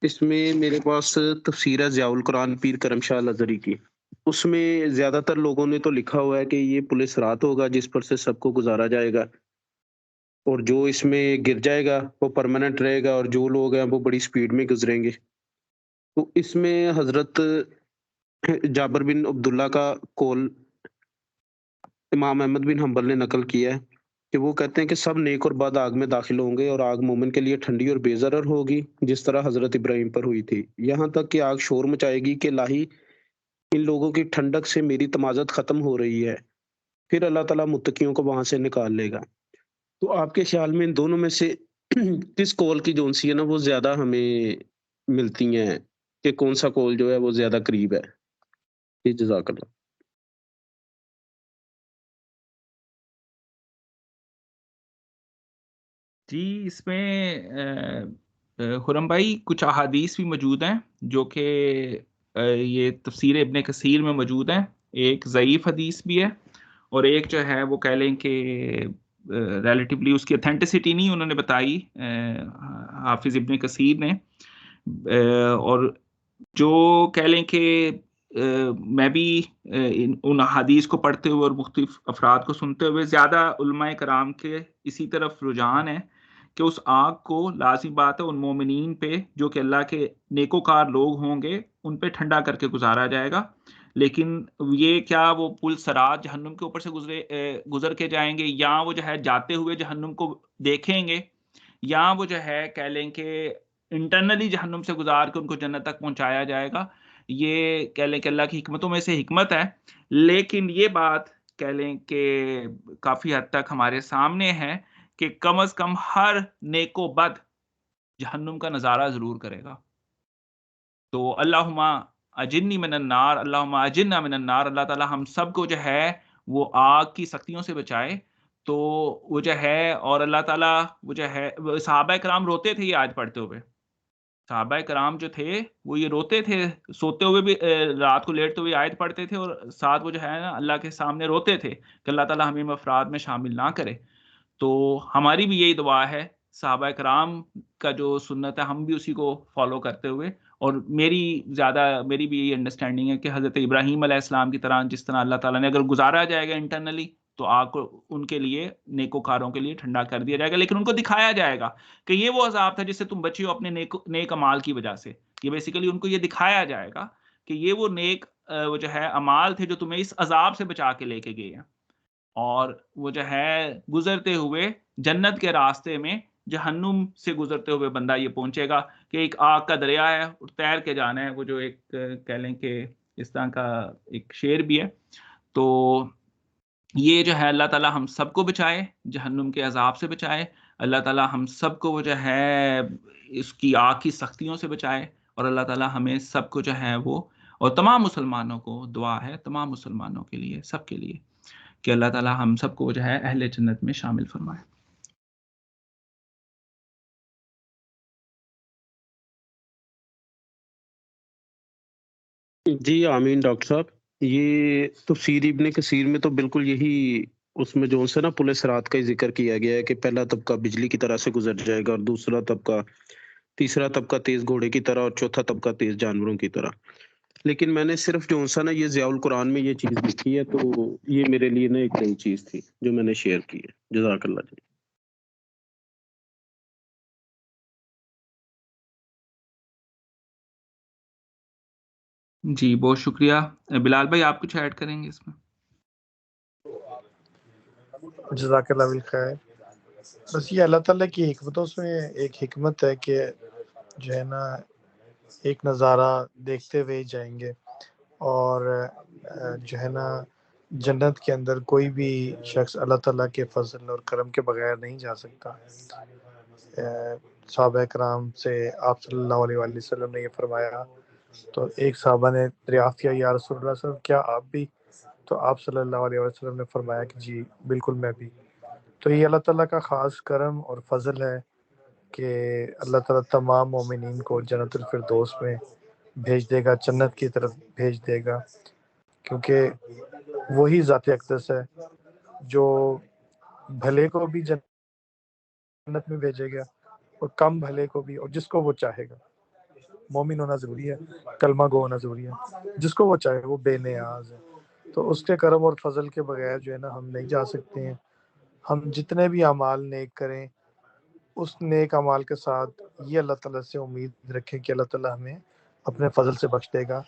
اس میں میرے پاس تفسیر ہے ضیاء القرآن پیر کرم شاہ لذری کی. اس میں زیادہ تر لوگوں نے تو لکھا ہوا ہے کہ یہ پولیس رات ہوگا جس پر سے سب کو گزارا جائے گا، اور جو اس میں گر جائے گا وہ پرماننٹ رہے گا، اور جو لوگ ہیں وہ بڑی سپیڈ میں گزریں گے. تو اس میں حضرت جابر بن عبداللہ کا قول امام احمد بن حنبل نے نقل کیا ہے کہ وہ کہتے ہیں کہ سب نیک اور بد آگ میں داخل ہوں گے، اور آگ مومن کے لیے ٹھنڈی اور بے ضرر ہوگی جس طرح حضرت ابراہیم پر ہوئی تھی، یہاں تک کہ آگ شور مچائے گی کہ الہی ان لوگوں کی ٹھنڈک سے میری تمازت ختم ہو رہی ہے. پھر اللہ تعالیٰ متقیوں کو وہاں سے نکال لے گا. تو آپ کے خیال میں ان دونوں میں سے کس قول کی جو سی ہے نا وہ زیادہ ہمیں ملتی ہیں، کہ کون سا قول جو ہے وہ زیادہ قریب ہے؟ جی جزاک اللہ. جی اس میں خرم بھائی کچھ احادیث بھی موجود ہیں جو کہ یہ تفسیر ابن کثیر میں موجود ہیں. ایک ضعیف حدیث بھی ہے، اور ایک جو ہے وہ کہہ لیں کہ ریلیٹیولی اس کی اتھینٹسٹی نہیں انہوں نے بتائی حافظ ابن کثیر نے. اور جو کہہ لیں کہ میں بھی ان حدیث کو پڑھتے ہوئے اور مختلف افراد کو سنتے ہوئے زیادہ علماء کرام کے اسی طرف رجحان ہے کہ اس آگ کو لازم بات ہے ان مومنین پہ جو کہ اللہ کے نیکوکار لوگ ہوں گے ان پہ ٹھنڈا کر کے گزارا جائے گا. لیکن یہ کیا وہ پل سرات جہنم کے اوپر سے گزر کے جائیں گے، یا وہ جو ہے جاتے ہوئے جہنم کو دیکھیں گے، یا وہ جو ہے کہہ لیں کہ انٹرنلی جہنم سے گزار کے ان کو جنت تک پہنچایا جائے گا. یہ کہہ لیں کہ اللہ کی حکمتوں میں سے حکمت ہے. لیکن یہ بات کہہ لیں کہ کافی حد تک ہمارے سامنے ہے کہ کم از کم ہر نیک و بد جہنم کا نظارہ ضرور کرے گا. تو اللہم اجنی من النار، اللہم اجننا من النار، اللہ تعالی ہم سب کو جو ہے وہ آگ کی سختیوں سے بچائے. تو وہ جو ہے، اور اللہ تعالیٰ وہ جو ہے صحابہ کرام روتے تھے یہ آج پڑھتے ہوئے. صحابہ کرام جو تھے وہ یہ روتے تھے، سوتے ہوئے بھی رات کو لیٹتے ہوئے آیت پڑھتے تھے، اور ساتھ وہ جو ہے نا اللہ کے سامنے روتے تھے کہ اللہ تعالیٰ ہمیں افراد میں شامل نہ کرے. تو ہماری بھی یہی دعا ہے صحابہ کرام کا جو سنت ہے ہم بھی اسی کو فالو کرتے ہوئے. اور میری بھی یہی انڈرسٹینڈنگ ہے کہ حضرت ابراہیم علیہ السلام کی طرح جس طرح اللہ تعالیٰ نے اگر گزارا جائے گا انٹرنلی تو آگ کو ان کے لیے نیکوکاروں کے لیے ٹھنڈا کر دیا جائے گا، لیکن ان کو دکھایا جائے گا کہ یہ وہ عذاب تھا جس سے تم بچے ہو اپنے نیک اعمال کی وجہ سے. یہ بیسیکلی ان کو یہ دکھایا جائے گا کہ یہ وہ نیک وہ جو ہے اعمال تھے جو تمہیں اس عذاب سے بچا کے لے کے گئے ہیں، اور وہ جو ہے گزرتے ہوئے جنت کے راستے میں جہنم سے گزرتے ہوئے بندہ یہ پہنچے گا کہ ایک آگ کا دریا ہے اور تیر کے جانا ہے. وہ جو ایک کہہ لیں کہ اس طرح کا ایک شعر بھی ہے. تو یہ جو ہے اللہ تعالیٰ ہم سب کو بچائے، جہنم کے عذاب سے بچائے. اللہ تعالیٰ ہم سب کو وہ جو ہے اس کی آگ کی سختیوں سے بچائے. اور اللہ تعالیٰ ہمیں سب کو جو ہے وہ، اور تمام مسلمانوں کو دعا ہے، تمام مسلمانوں کے لیے، سب کے لیے، کہ اللہ تعالیٰ ہم سب کو جو ہے اہل جنت میں شامل فرمائے. جی آمین. ڈاکٹر صاحب یہ تفسیر ابن کثیر میں تو بالکل یہی اس میں جو سے نا پولیس رات کا ہی ذکر کیا گیا ہے کہ پہلا طبقہ بجلی کی طرح سے گزر جائے گا، اور دوسرا طبقہ، تیسرا طبقہ تیز گھوڑے کی طرح، اور چوتھا طبقہ تیز جانوروں کی طرح. لیکن میں نے صرف جو سا نا یہ ضیاء القرآن میں یہ چیز دیکھی ہے، تو یہ میرے لیے نا ایک نئی چیز تھی جو میں نے شیئر کی ہے. جزاک اللہ جی. جی بہت شکریہ. بلال بھائی آپ کچھ ایڈ کریں گے اس میں؟ جزاک اللہ بالخیر. بس یہ اللہ تعالیٰ کی حکمتوں سے ایک حکمت ہے کہ جو ہے نا ایک نظارہ دیکھتے ہوئے جائیں گے، اور جو ہے نا جنت کے اندر کوئی بھی شخص اللہ تعالیٰ کے فضل اور کرم کے بغیر نہیں جا سکتا. صحابہ کرام سے آپ صلی اللہ علیہ وآلہ وسلم نے یہ فرمایا، تو ایک صحابہ نے دریافت کیا یا رسول اللہ صلی اللہ علیہ وسلم کیا آپ بھی؟ تو آپ صلی اللہ علیہ وسلم نے فرمایا کہ جی بالکل میں بھی. تو یہ اللہ تعالیٰ کا خاص کرم اور فضل ہے کہ اللہ تعالیٰ تمام مومنین کو جنت الفردوس میں بھیج دے گا، جنت کی طرف بھیج دے گا، کیونکہ وہی ذات اقدس ہے جو بھلے کو بھی جنت میں بھیجے گا اور کم بھلے کو بھی، اور جس کو وہ چاہے گا. مومن ہونا ضروری ہے، کلمہ گو ہونا ضروری ہے، جس کو وہ چاہے وہ بے نیاز ہے. تو اس کے کرم اور فضل کے بغیر جو ہے نا ہم نہیں جا سکتے ہیں. ہم جتنے بھی اعمال نیک کریں، اس نیک اعمال کے ساتھ یہ اللہ تعالیٰ سے امید رکھیں کہ اللہ تعالیٰ ہمیں اپنے فضل سے بخش دے گا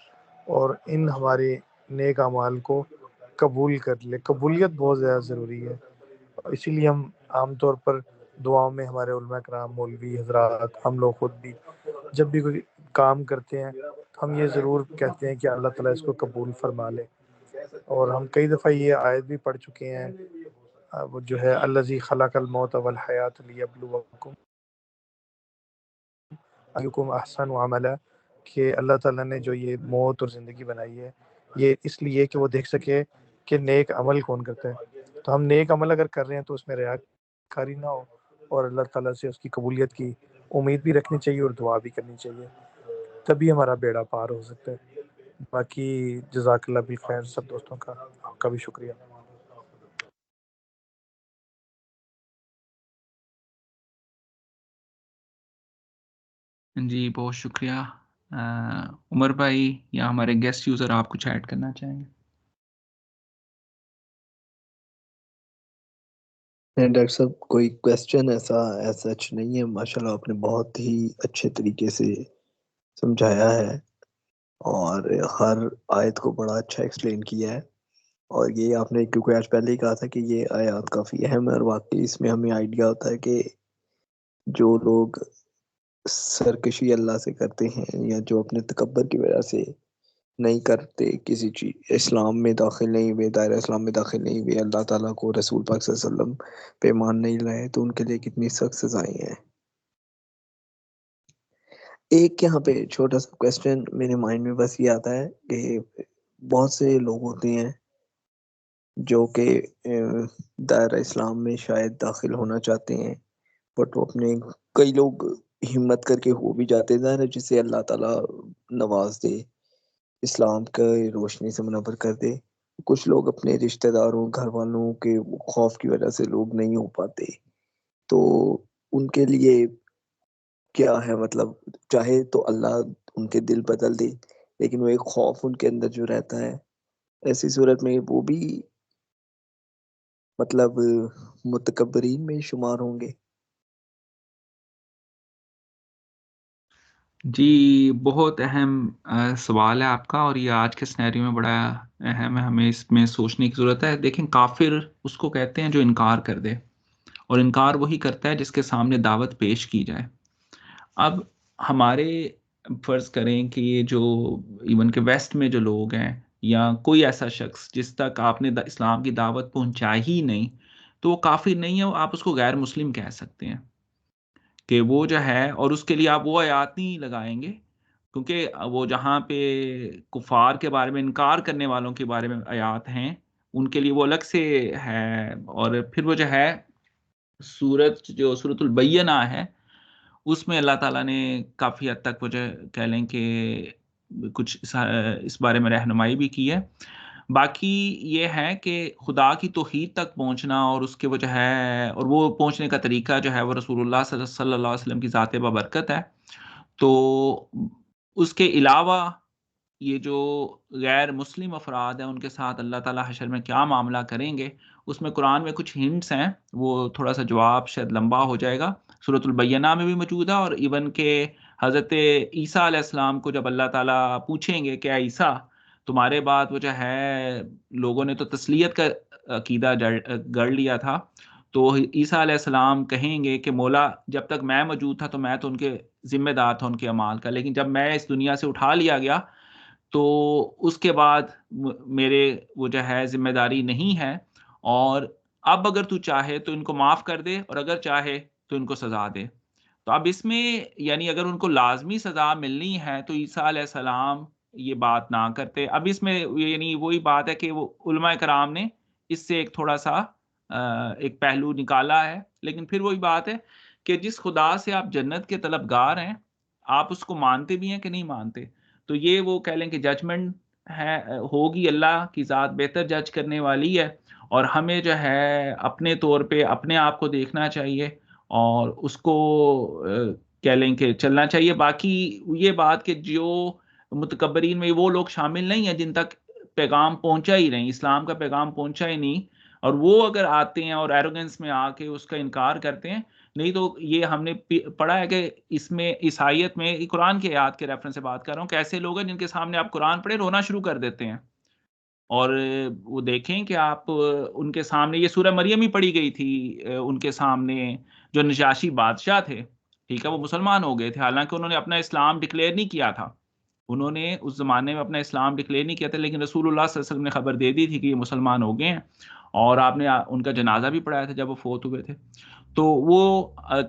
اور ان ہمارے نیک اعمال کو قبول کر لے. قبولیت بہت زیادہ ضروری ہے، اسی لیے ہم عام طور پر دعاؤں میں ہمارے علماء کرام، مولوی حضرات، ہم لوگ خود بھی جب بھی کوئی کام کرتے ہیں ہم یہ ضرور کہتے ہیں کہ اللہ تعالیٰ اس کو قبول فرما لے. اور ہم کئی دفعہ یہ آیت بھی پڑھ چکے ہیں، وہ جو ہے الذی خلق الموت والحیات لیبلوکم ایکم احسن عملا، کہ اللہ تعالیٰ نے جو یہ موت اور زندگی بنائی ہے یہ اس لیے کہ وہ دیکھ سکے کہ نیک عمل کون کرتا ہے. تو ہم نیک عمل اگر کر رہے ہیں تو اس میں ریاکاری نہ ہو، اور اللہ تعالیٰ سے اس کی قبولیت کی امید بھی رکھنی چاہیے اور دعا بھی کرنی چاہیے، تبھی ہمارا بیڑا پار ہو سکتا ہے. باقی جزاک اللہ بالخیر سب دوستوں کا، آپ کا بھی شکریہ. جی بہت شکریہ. عمر بھائی یا ہمارے گیسٹ یوزر آپ کچھ ایڈ کرنا چاہیں گے؟ ڈاکٹر صاحب کوئی کویسچن ایسا سچ نہیں ہے، ماشاءاللہ آپ نے بہت ہی اچھے طریقے سے سمجھایا ہے اور ہر آیت کو بڑا اچھا ایکسپلین کیا ہے. اور یہ آپ نے کیونکہ آج پہلے ہی کہا تھا کہ یہ آیات کافی اہم ہے، اور واقعی اس میں ہمیں آئیڈیا ہوتا ہے کہ جو لوگ سرکشی اللہ سے کرتے ہیں یا جو اپنے تکبر کی وجہ سے نہیں کرتے، کسی چیز اسلام میں داخل نہیں ہوئے، دائرہ اسلام میں داخل نہیں ہوئے، اللہ تعالیٰ کو رسول پاک صلی اللہ علیہ وسلم پہ ایمان نہیں لائے، تو ان کے لیے کتنی سخت سزائیں ہیں. ایک یہاں پہ چھوٹا سا کویسچن میرے مائنڈ میں بس یہ آتا ہے کہ بہت سے لوگ ہوتے ہیں جو کہ دائرہ اسلام میں شاید داخل ہونا چاہتے ہیں، بٹ وہ اپنے کئی لوگ ہمت کر کے ہو بھی جاتے ہیں جسے اللہ تعالیٰ نواز دے، اسلام کے روشنی سے منور کر دے. کچھ لوگ اپنے رشتہ داروں، گھر والوں کے خوف کی وجہ سے لوگ نہیں ہو پاتے، تو ان کے لیے کیا ہے؟ مطلب چاہے تو اللہ ان کے دل بدل دے، لیکن وہ ایک خوف ان کے اندر جو رہتا ہے، ایسی صورت میں وہ بھی مطلب متکبرین میں شمار ہوں گے. جی بہت اہم سوال ہے آپ کا، اور یہ آج کے سینیریو میں بڑا اہم ہے، ہمیں اس میں سوچنے کی ضرورت ہے. دیکھیں کافر اس کو کہتے ہیں جو انکار کر دے، اور انکار وہی کرتا ہے جس کے سامنے دعوت پیش کی جائے. اب ہمارے فرض کریں کہ یہ جو ایون کہ ویسٹ میں جو لوگ ہیں یا کوئی ایسا شخص جس تک آپ نے اسلام کی دعوت پہنچائی ہی نہیں، تو وہ کافر نہیں ہے، آپ اس کو غیر مسلم کہہ سکتے ہیں کہ وہ جو ہے، اور اس کے لیے آپ وہ آیات نہیں لگائیں گے کیونکہ وہ جہاں پہ کفار کے بارے میں، انکار کرنے والوں کے بارے میں آیات ہیں، ان کے لیے وہ الگ سے ہے. اور پھر وہ جو ہے سورۃ البینہ ہے، اس میں اللہ تعالیٰ نے کافی حد تک وہ جو کہہ لیں کہ کچھ اس بارے میں رہنمائی بھی کی ہے. باقی یہ ہے کہ خدا کی توحید تک پہنچنا، اور اس کے وہ جو ہے، اور وہ پہنچنے کا طریقہ جو ہے وہ رسول اللہ صلی اللہ علیہ وسلم کی ذات بابرکت ہے. تو اس کے علاوہ یہ جو غیر مسلم افراد ہیں ان کے ساتھ اللہ تعالیٰ حشر میں کیا معاملہ کریں گے، اس میں قرآن میں کچھ ہنٹس ہیں، وہ تھوڑا سا جواب شاید لمبا ہو جائے گا، سورۃ البینہ میں بھی موجود ہے، اور ایون کہ حضرت عیسیٰ علیہ السلام کو جب اللہ تعالیٰ پوچھیں گے کہ اے عیسیٰ تمہارے بعد وہ جو ہے لوگوں نے تو تسلیت کا عقیدہ گڑ لیا تھا، تو عیسیٰ علیہ السلام کہیں گے کہ مولا جب تک میں موجود تھا تو میں تو ان کے ذمہ دار تھا ان کے اعمال کا، لیکن جب میں اس دنیا سے اٹھا لیا گیا تو اس کے بعد میرے وہ جو ہے ذمہ داری نہیں ہے، اور اب اگر تو چاہے تو ان کو معاف کر دے اور اگر چاہے تو ان کو سزا دے۔ تو اب اس میں یعنی اگر ان کو لازمی سزا ملنی ہے تو عیسیٰ علیہ السلام یہ بات نہ کرتے۔ اب اس میں یعنی وہی بات ہے کہ وہ علماء کرام نے اس سے ایک تھوڑا سا ایک پہلو نکالا ہے، لیکن پھر وہی بات ہے کہ جس خدا سے آپ جنت کے طلبگار ہیں آپ اس کو مانتے بھی ہیں کہ نہیں مانتے، تو یہ وہ کہہ لیں کہ ججمنٹ ہے ہوگی، اللہ کی ذات بہتر جج کرنے والی ہے، اور ہمیں جو ہے اپنے طور پہ اپنے آپ کو دیکھنا چاہیے اور اس کو کہہ لیں کہ چلنا چاہیے۔ باقی یہ بات کہ جو متکبرین میں وہ لوگ شامل نہیں ہیں جن تک پیغام پہنچا ہی نہیں، اسلام کا پیغام پہنچا ہی نہیں، اور وہ اگر آتے ہیں اور ایروگنس میں آ کے اس کا انکار کرتے ہیں، نہیں تو یہ ہم نے پڑھا ہے کہ اس میں عیسائیت میں قرآن کی آیات کے ریفرنس سے بات کر رہا ہوں کہ ایسے لوگ ہیں جن کے سامنے آپ قرآن پڑھے رونا شروع کر دیتے ہیں، اور وہ دیکھیں کہ آپ ان کے سامنے یہ سورہ مریم ہی پڑھی گئی تھی ان کے سامنے، جو نجاشی بادشاہ تھے، ٹھیک ہے، وہ مسلمان ہو گئے تھے، حالانکہ انہوں نے اپنا اسلام ڈکلیئر نہیں کیا تھا، انہوں نے اس زمانے میں اپنا اسلام ڈکلیئر نہیں کیا تھا، لیکن رسول اللہ صلی اللہ علیہ وسلم نے خبر دے دی تھی کہ یہ مسلمان ہو گئے ہیں، اور آپ نے ان کا جنازہ بھی پڑھایا تھا جب وہ فوت ہوئے تھے۔ تو وہ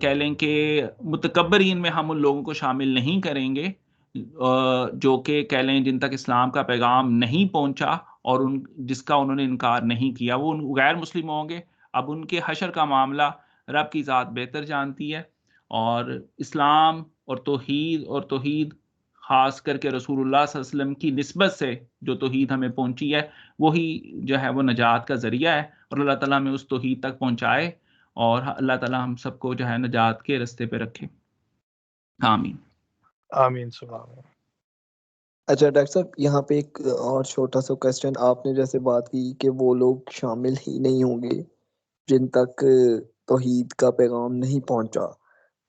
کہہ لیں کہ متکبرین میں ہم ان لوگوں کو شامل نہیں کریں گے جو کہ کہہ لیں جن تک اسلام کا پیغام نہیں پہنچا اور جس کا انہوں نے انکار نہیں کیا، وہ غیر مسلم ہوں گے۔ اب ان کے حشر کا معاملہ رب کی ذات بہتر جانتی ہے، اور اسلام اور توحید خاص کر کے رسول اللہ صلی اللہ علیہ وسلم کی نسبت سے جو توحید ہمیں پہنچی ہے وہی جو ہے وہ نجات کا ذریعہ ہے، اور اللہ تعالیٰ ہمیں اس توحید تک پہنچائے، اور اللہ تعالیٰ ہم سب کو جو ہے نجات کے رستے پہ رکھے، آمین آمین سبحان اللہ۔ اچھا ڈاکٹر صاحب یہاں پہ ایک اور چھوٹا سا کویسچن، آپ نے جیسے بات کی کہ وہ لوگ شامل ہی نہیں ہوں گے جن تک توحید کا پیغام نہیں پہنچا،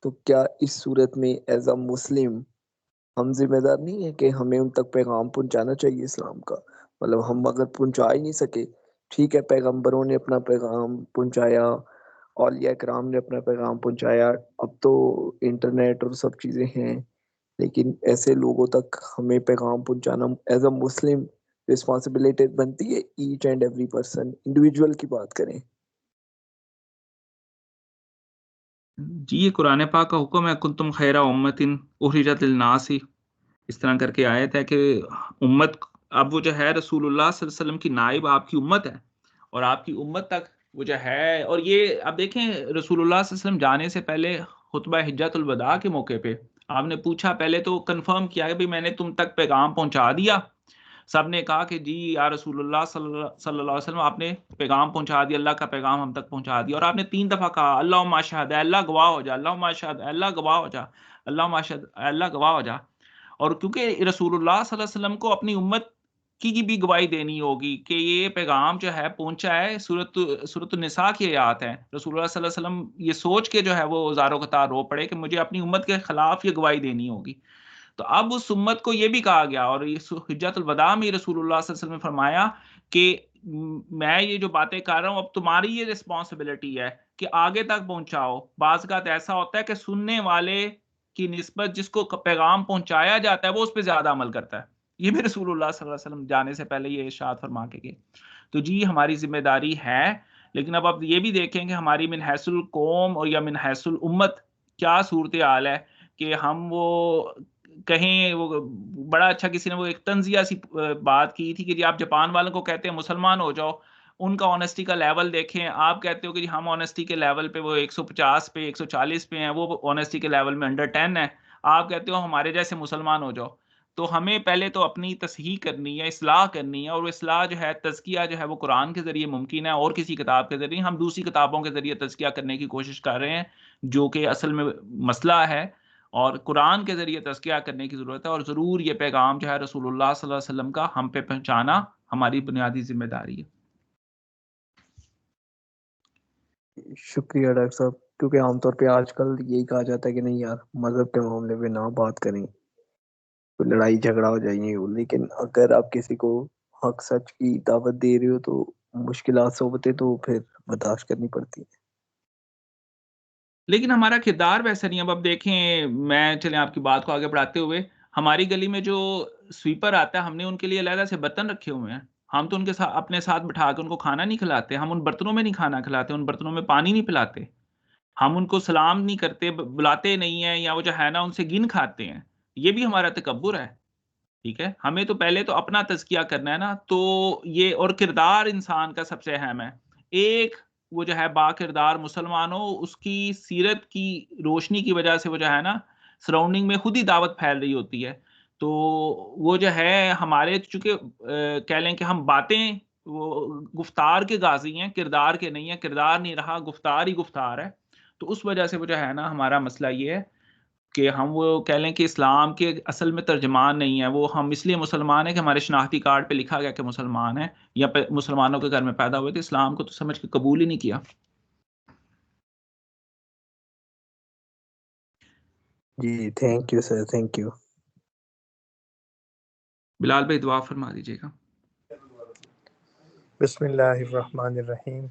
تو کیا اس صورت میں ایز اے مسلم ہم ذمہ دار نہیں ہیں کہ ہمیں ان تک پیغام پہنچانا چاہیے اسلام کا؟ مطلب ہم اگر پہنچا ہی نہیں سکے، ٹھیک ہے پیغمبروں نے اپنا پیغام پہنچایا، اولیاء کرام نے اپنا پیغام پہنچایا، اب تو انٹرنیٹ اور سب چیزیں ہیں، لیکن ایسے لوگوں تک ہمیں پیغام پہنچانا ایز اے مسلم رسپانسبلٹی بنتی ہے، each and every person individual کی بات کریں۔ جی یہ قرآن پاک کا حکم ہے، کنتم خیر امت اخرجت للناس، اس طرح کر کے آیت ہے کہ امت، اب وہ جو ہے رسول اللہ صلی اللہ علیہ وسلم کی نائب آپ کی امت ہے، اور آپ کی امت تک وہ جو ہے، اور یہ اب دیکھیں رسول اللہ صلی اللہ علیہ وسلم جانے سے پہلے خطبہ حجۃ الوداع کے موقع پہ آپ نے پوچھا، پہلے تو کنفرم کیا کہ میں نے تم تک پیغام پہنچا دیا، سب نے کہا کہ جی یا رسول اللہ صلی اللہ علیہ وسلم آپ نے پیغام پہنچا دیا، اللہ کا پیغام ہم تک پہنچا دیا، اور آپ نے 3 دفعہ کہا اللہم اشہد، اللہ گواہ ہو جا، اللہم اشہد، اللہ گواہ ہو جا، اللہم اشہد، اللہ گواہ ہو جا۔ اور کیونکہ رسول اللہ صلی اللہ علیہ وسلم کو اپنی امت کی بھی گواہی دینی ہوگی کہ یہ پیغام جو ہے پہنچا ہے، سورۃ النساء کی آیات ہے، رسول اللہ صلی اللہ علیہ وسلم یہ سوچ کے جو ہے وہ زاروں قطار رو پڑے کہ مجھے اپنی امت کے خلاف یہ گواہی دینی ہوگی، تو اب اس امت کو یہ بھی کہا گیا، اور یہ حجۃ الوداع میں رسول اللہ صلی اللہ علیہ وسلم نے فرمایا کہ میں یہ جو باتیں کر رہا ہوں اب تمہاری یہ رسپانسبلٹی ہے کہ آگے تک پہنچاؤ۔ بعض اوقات ایسا ہوتا ہے کہ سننے والے کی نسبت جس کو پیغام پہنچایا جاتا ہے وہ اس پہ زیادہ عمل کرتا ہے، یہ بھی رسول اللہ صلی اللہ علیہ وسلم جانے سے پہلے یہ ارشاد فرما کے گئے۔ تو جی ہماری ذمہ داری ہے، لیکن اب یہ بھی دیکھیں کہ ہماری من حیث القوم اور یا من حیث الامت کیا صورتحال ہے کہ ہم وہ کہیں، وہ بڑا اچھا کسی نے وہ ایک تنزیہ سی بات کی تھی کہ جی آپ جاپان والوں کو کہتے ہیں مسلمان ہو جاؤ، ان کا آنیسٹی کا لیول دیکھیں، آپ کہتے ہو کہ جی ہم آنیسٹی کے لیول پہ وہ 150 پہ 140 پہ ہیں، وہ آنیسٹی کے لیول میں انڈر 10 ہے، آپ کہتے ہو ہمارے جیسے مسلمان ہو جاؤ۔ تو ہمیں پہلے تو اپنی تصحیح کرنی ہے، اصلاح کرنی ہے، اور وہ اصلاح جو ہے تزکیہ جو ہے وہ قرآن کے ذریعے ممکن ہے اور کسی کتاب کے ذریعے، ہم دوسری کتابوں کے ذریعے تزکیہ کرنے کی کوشش کر رہے ہیں جو کہ اصل میں مسئلہ ہے، اور قرآن کے ذریعے تزکیہ کرنے کی ضرورت ہے، اور ضرور یہ پیغام جو ہے رسول اللہ صلی اللہ علیہ وسلم کا ہم پہ پہنچانا ہماری بنیادی ذمہ داری ہے۔ شکریہ ڈاکٹر صاحب، کیونکہ عام طور پہ آج کل یہی کہا جاتا ہے کہ نہیں یار مذہب کے معاملے میں نہ بات کریں، تو لڑائی جھگڑا ہو جائیں گے، لیکن اگر آپ کسی کو حق سچ کی دعوت دے رہے ہو تو مشکلات صحبتیں تو پھر برداشت کرنی پڑتی ہیں۔ لیکن ہمارا کردار ویسا نہیں ہے۔ اب دیکھیں، میں چلیں آپ کی بات کو آگے بڑھاتے ہوئے، ہماری گلی میں جو سویپر آتا ہے، ہم نے ان کے لیے علیحدہ سے برتن رکھے ہوئے ہیں، ہم تو ان کے ساتھ اپنے ساتھ بٹھا کے ان کو کھانا نہیں کھلاتے، ہم ان برتنوں میں نہیں کھانا کھلاتے، ان برتنوں میں پانی نہیں پلاتے، ہم ان کو سلام نہیں کرتے، بلاتے نہیں ہیں، یا وہ جو ہے نا ان سے گن کھاتے ہیں۔ یہ بھی ہمارا تکبر ہے، ٹھیک ہے؟ ہمیں تو پہلے تو اپنا تزکیہ کرنا ہے نا، تو یہ اور کردار انسان کا سب سے اہم ہے۔ ایک وہ جو ہے با کردار مسلمان ہو، اس کی سیرت کی روشنی کی وجہ سے وہ جو ہے نا سراؤنڈنگ میں خود ہی دعوت پھیل رہی ہوتی ہے، تو وہ جو ہے ہمارے چونکہ کہہ لیں کہ ہم باتیں وہ گفتار کے غازی ہیں، کردار کے نہیں ہیں، کردار نہیں رہا، گفتار ہی گفتار ہے، تو اس وجہ سے وہ جو ہے نا ہمارا مسئلہ یہ ہے کہ ہم وہ کہہ لیں کہ اسلام کے اصل میں ترجمان نہیں ہے، وہ ہم اس لیے مسلمان ہیں کہ ہمارے شناختی کارڈ پہ لکھا گیا کہ مسلمان ہیں، یا مسلمانوں کے گھر میں پیدا ہوئے تھے، اسلام کو تو سمجھ کے قبول ہی نہیں کیا۔ جی thank you sir, thank you. Bilal بھائی دعا فرما دیجیے گا۔ بسم اللہ الرحمن الرحیم،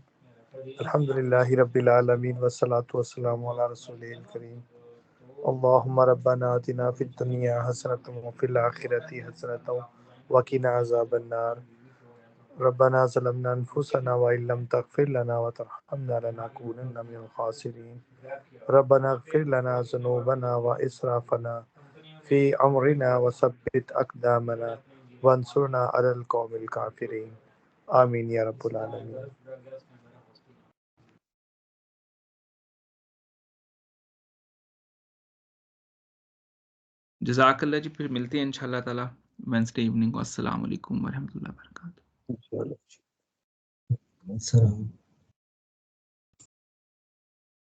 الحمد للہ رب العالمین والصلاة والسلام علی رسول الکریم، اللہم ربنا آتنا فی الدنیا حسنۃ وفی الآخرۃ حسنۃ وقنا عذاب النار، ربنا ظلمنا انفسنا وان لم تغفر لنا وترحمنا لنکونن من الخاسرین، ربنا اغفر لنا ذنوبنا واسرافنا فی امرنا وثبت اقدامنا وانصرنا علی القوم الکافرین، آمین یا رب العالمین۔ جزاک اللہ جی، پھر ملتے ہیں انشاءاللہ تعالی وینسڈے ایوننگ کو۔ السلام علیکم ورحمۃ اللہ وبرکاتہ۔ السلام